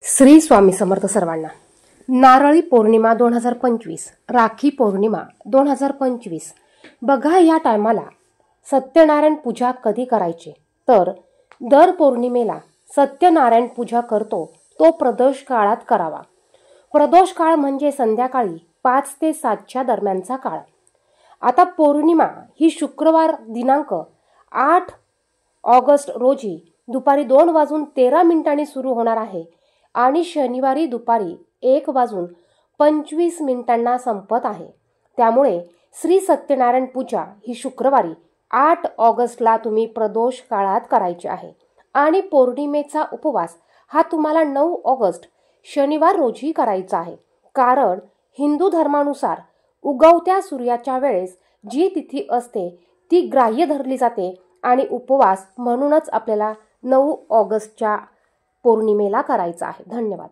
श्री स्वामी समर्थ सर्वांना। नारळी पौर्णिमा 2025, राखी पौर्णिमा 2025। बघा या टायमाला सत्यनारायण पूजा कधी करायची, तर दर पौर्णिमेला सत्यनारायण पूजा करतो तो प्रदोष काळात करावा। प्रदोष काळ म्हणजे संध्याकाळी 5 ते 7च्या दरम्यानचा काळ। आता पौर्णिमा ही शुक्रवार दिनांक 8 ऑगस्ट रोजी दुपारी 2:13 सुरू होणार आहे आणि शनिवारी दुपारी 1:25 संपत आहे। त्यामुळे श्री सत्यनारायण पूजा ही शुक्रवारी 8 ऑगस्टला तुम्ही प्रदोष काळात करायची आहे आणि पौर्णिमेचा उपवास हा तुम्हाला 9 ऑगस्ट शनिवार रोजी करायचा आहे। कारण हिंदू धर्मानुसार उगवत्या सूर्याच्या वेळेस जी तिथी असते ती ग्राह्य धरली जाते आणि उपवास म्हणूनच आपल्याला 9 ऑगस्टच्या पौर्णिमेला करायचा आहे। धन्यवाद।